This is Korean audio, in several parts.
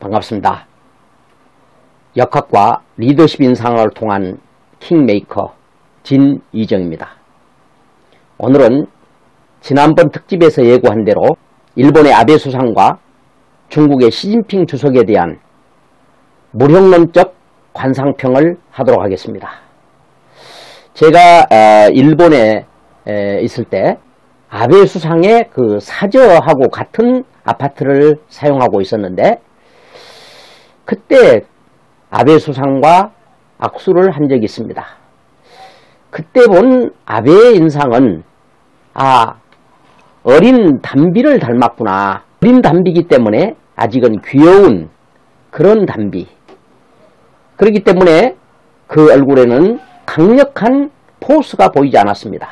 반갑습니다. 역학과 리더십 인상을 통한 킹메이커 진이정입니다. 오늘은 지난번 특집에서 예고한 대로 일본의 아베 수상과 중국의 시진핑 주석에 대한 무형론적 관상평을 하도록 하겠습니다. 제가 일본에 있을 때 아베 수상의 그 사저하고 같은 아파트를 사용하고 있었는데, 그때 아베 수상과 악수를 한 적이 있습니다. 그때 본 아베의 인상은 어린 담비를 닮았구나. 어린 담비이기 때문에 아직은 귀여운 그런 담비. 그렇기 때문에 그 얼굴에는 강력한 포스가 보이지 않았습니다.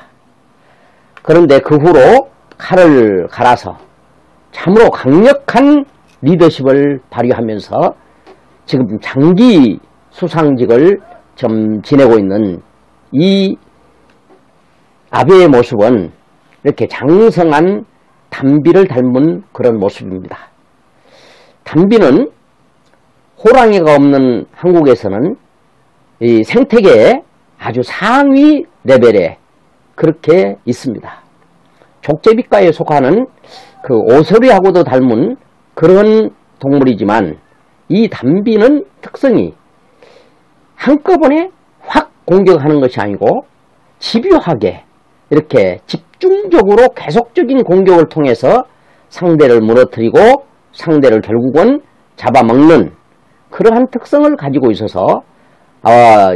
그런데 그 후로 칼을 갈아서 참으로 강력한 리더십을 발휘하면서 지금 장기 수상직을 좀 지내고 있는 이 아베의 모습은 이렇게 장성한 담비를 닮은 그런 모습입니다. 담비는 호랑이가 없는 한국에서는 이 생태계의 아주 상위 레벨에 그렇게 있습니다. 족제비과에 속하는 그 오소리하고도 닮은 그런 동물이지만, 이 담비는 특성이 한꺼번에 확 공격하는 것이 아니고 집요하게 이렇게 집중적으로 계속적인 공격을 통해서 상대를 무너뜨리고 상대를 결국은 잡아먹는 그러한 특성을 가지고 있어서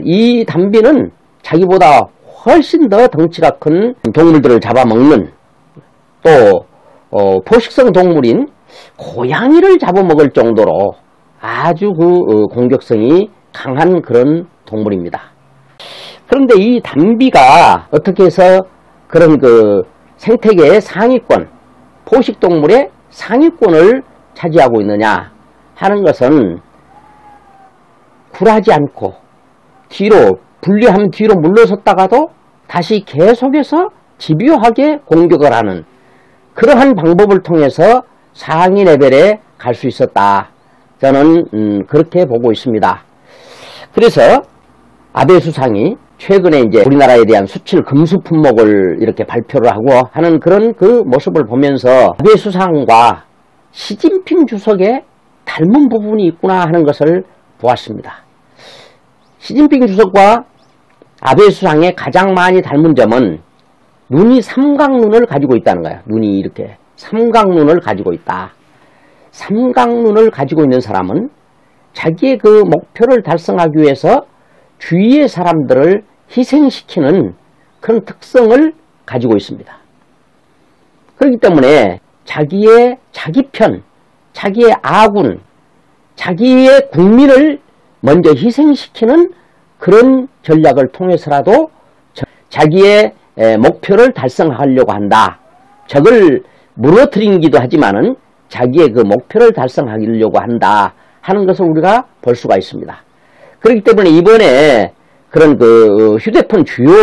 이 담비는 자기보다 훨씬 더 덩치가 큰 동물들을 잡아먹는, 또 포식성 동물인 고양이를 잡아먹을 정도로 아주 그 공격성이 강한 그런 동물입니다. 그런데 이 담비가 어떻게 해서 그런 그 생태계의 상위권, 포식동물의 상위권을 차지하고 있느냐 하는 것은, 굴하지 않고 뒤로 분리하면 뒤로 물러섰다가도 다시 계속해서 집요하게 공격을 하는 그러한 방법을 통해서 상위 레벨에 갈 수 있었다. 저는 그렇게 보고 있습니다. 그래서 아베 수상이 최근에 이제 우리나라에 대한 수출 금수 품목을 이렇게 발표를 하고 하는 그런 그 모습을 보면서 아베 수상과 시진핑 주석의 닮은 부분이 있구나 하는 것을 보았습니다. 시진핑 주석과 아베 수상의 가장 많이 닮은 점은 눈이 삼각눈을 가지고 있다는 거예요. 눈이 이렇게 삼각눈을 가지고 있다. 삼각눈을 가지고 있는 사람은 자기의 그 목표를 달성하기 위해서 주위의 사람들을 희생시키는 그런 특성을 가지고 있습니다. 그렇기 때문에 자기의 자기 편, 자기의 아군, 자기의 국민을 먼저 희생시키는 그런 전략을 통해서라도 자기의 목표를 달성하려고 한다. 적을 무너뜨리기도 하지만은 자기의 그 목표를 달성하려고 한다 하는 것을 우리가 볼 수가 있습니다. 그렇기 때문에 이번에 그런 그 휴대폰 주요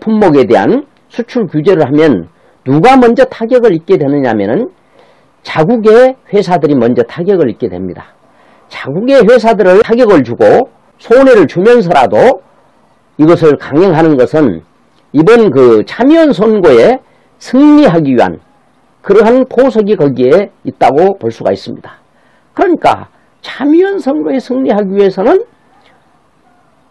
품목에 대한 수출 규제를 하면 누가 먼저 타격을 입게 되느냐면은 자국의 회사들이 먼저 타격을 입게 됩니다. 자국의 회사들을 타격을 주고 손해를 주면서라도 이것을 강행하는 것은 이번 그 참여연 선거에 승리하기 위한 그러한 포석이 거기에 있다고 볼 수가 있습니다. 그러니까 참여연 선거에 승리하기 위해서는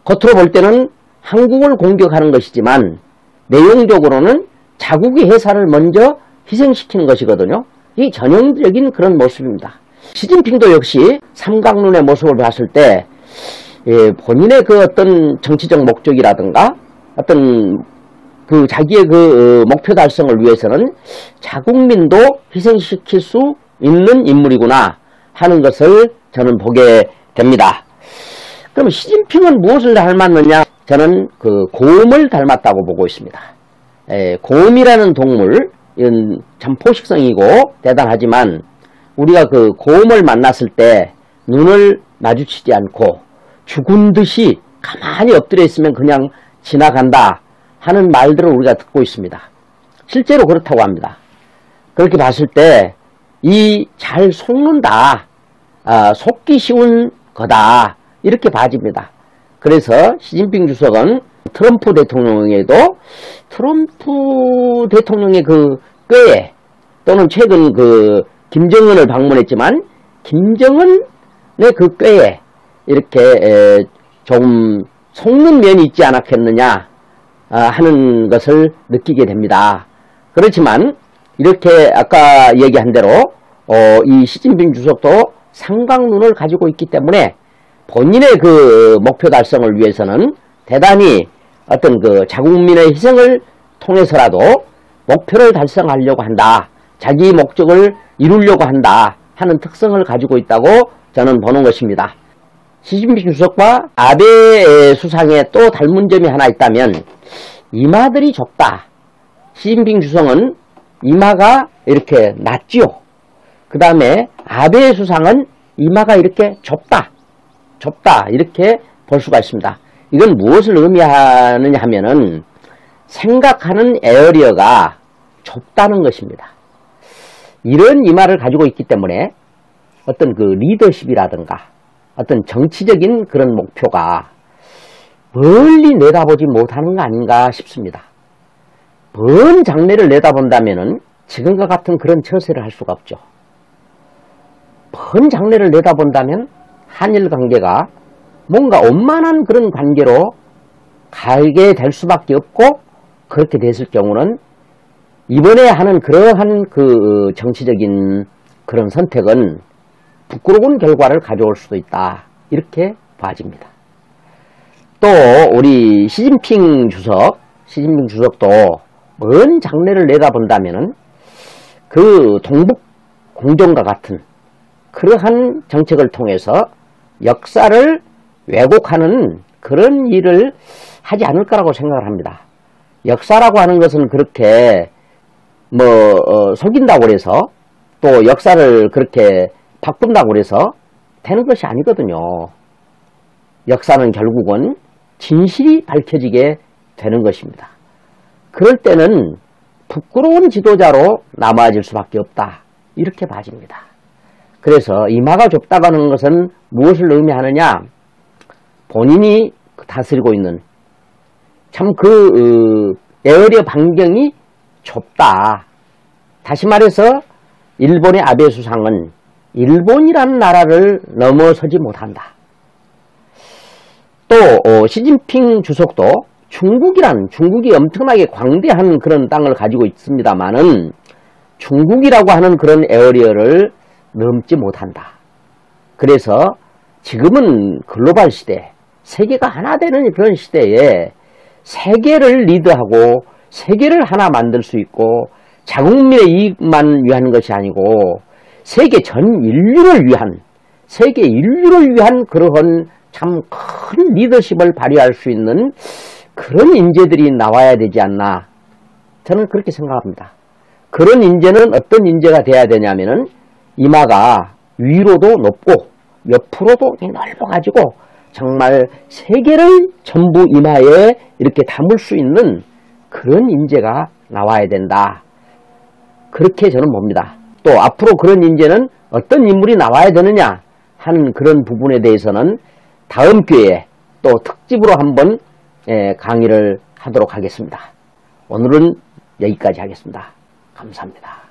겉으로 볼 때는 한국을 공격하는 것이지만 내용적으로는 자국의 회사를 먼저 희생시키는 것이거든요. 이 전형적인 그런 모습입니다. 시진핑도 역시 삼각눈의 모습을 봤을 때 본인의 그 어떤 정치적 목적이라든가 어떤 그 자기의 그 목표 달성을 위해서는 자국민도 희생시킬 수 있는 인물이구나 하는 것을 저는 보게 됩니다. 그럼 시진핑은 무엇을 닮았느냐? 저는 그 곰을 닮았다고 보고 있습니다. 곰이라는 동물, 이건 참 포식성이고 대단하지만 우리가 그 곰을 만났을 때 눈을 마주치지 않고 죽은 듯이 가만히 엎드려 있으면 그냥 지나간다 하는 말들을 우리가 듣고 있습니다. 실제로 그렇다고 합니다. 그렇게 봤을 때 이 잘 속는다, 속기 쉬운 거다. 이렇게 봐집니다. 그래서 시진핑 주석은 트럼프 대통령에도 트럼프 대통령의 그 꾀에 또는 최근 그 김정은을 방문했지만 김정은의 그 꾀에 이렇게 조금 속는 면이 있지 않았겠느냐 하는 것을 느끼게 됩니다. 그렇지만 이렇게 아까 얘기한 대로 이 시진핑 주석도 삼각눈을 가지고 있기 때문에 본인의 그 목표 달성을 위해서는 대단히 어떤 그 자국민의 희생을 통해서라도 목표를 달성하려고 한다. 자기 목적을 이루려고 한다 하는 특성을 가지고 있다고 저는 보는 것입니다. 시진핑 주석과 아베 수상의 또 닮은 점이 하나 있다면 이마들이 좁다. 시진핑 주석은 이마가 이렇게 낮지요. 그 다음에 아베 수상은 이마가 이렇게 좁다 이렇게 볼 수가 있습니다. 이건 무엇을 의미하느냐 하면은 생각하는 에어리어가 좁다는 것입니다. 이런 이마를 가지고 있기 때문에 어떤 그 리더십이라든가 어떤 정치적인 그런 목표가 멀리 내다보지 못하는 거 아닌가 싶습니다. 먼 장래를 내다본다면은 지금과 같은 그런 처세를 할 수가 없죠. 먼 장래를 내다본다면 한일 관계가 뭔가 원만한 그런 관계로 가게 될 수밖에 없고, 그렇게 됐을 경우는 이번에 하는 그러한 그 정치적인 그런 선택은 부끄러운 결과를 가져올 수도 있다. 이렇게 봐집니다. 또 우리 시진핑 주석도 먼 장래를 내다본다면은 그 동북 공정과 같은 그러한 정책을 통해서 역사를 왜곡하는 그런 일을 하지 않을 거라고 생각을 합니다. 역사라고 하는 것은 그렇게 속인다고 해서 또 역사를 그렇게 바꾼다고 해서 되는 것이 아니거든요. 역사는 결국은 진실이 밝혀지게 되는 것입니다. 그럴 때는 부끄러운 지도자로 남아질 수밖에 없다. 이렇게 봐집니다. 그래서 이마가 좁다고 하는 것은 무엇을 의미하느냐? 본인이 다스리고 있는 참 그 에어리어 반경이 좁다. 다시 말해서 일본의 아베 수상은 일본이라는 나라를 넘어서지 못한다. 또 시진핑 주석도 중국이 엄청나게 광대한 그런 땅을 가지고 있습니다만은 중국이라고 하는 그런 에어리어를 넘지 못한다. 그래서 지금은 글로벌 시대, 세계가 하나 되는 그런 시대에 세계를 리드하고 세계를 하나 만들 수 있고 자국민의 이익만 위한 것이 아니고 세계 전 인류를 위한 그러한 참 큰 리더십을 발휘할 수 있는 그런 인재들이 나와야 되지 않나, 저는 그렇게 생각합니다. 그런 인재는 어떤 인재가 돼야 되냐면은 이마가 위로도 높고 옆으로도 넓어가지고 정말 세계를 전부 이마에 이렇게 담을 수 있는 그런 인재가 나와야 된다. 그렇게 저는 봅니다. 또 앞으로 그런 인재는 어떤 인물이 나와야 되느냐 하는 그런 부분에 대해서는 다음 기회에 또 특집으로 한번 강의를 하도록 하겠습니다. 오늘은 여기까지 하겠습니다. 감사합니다.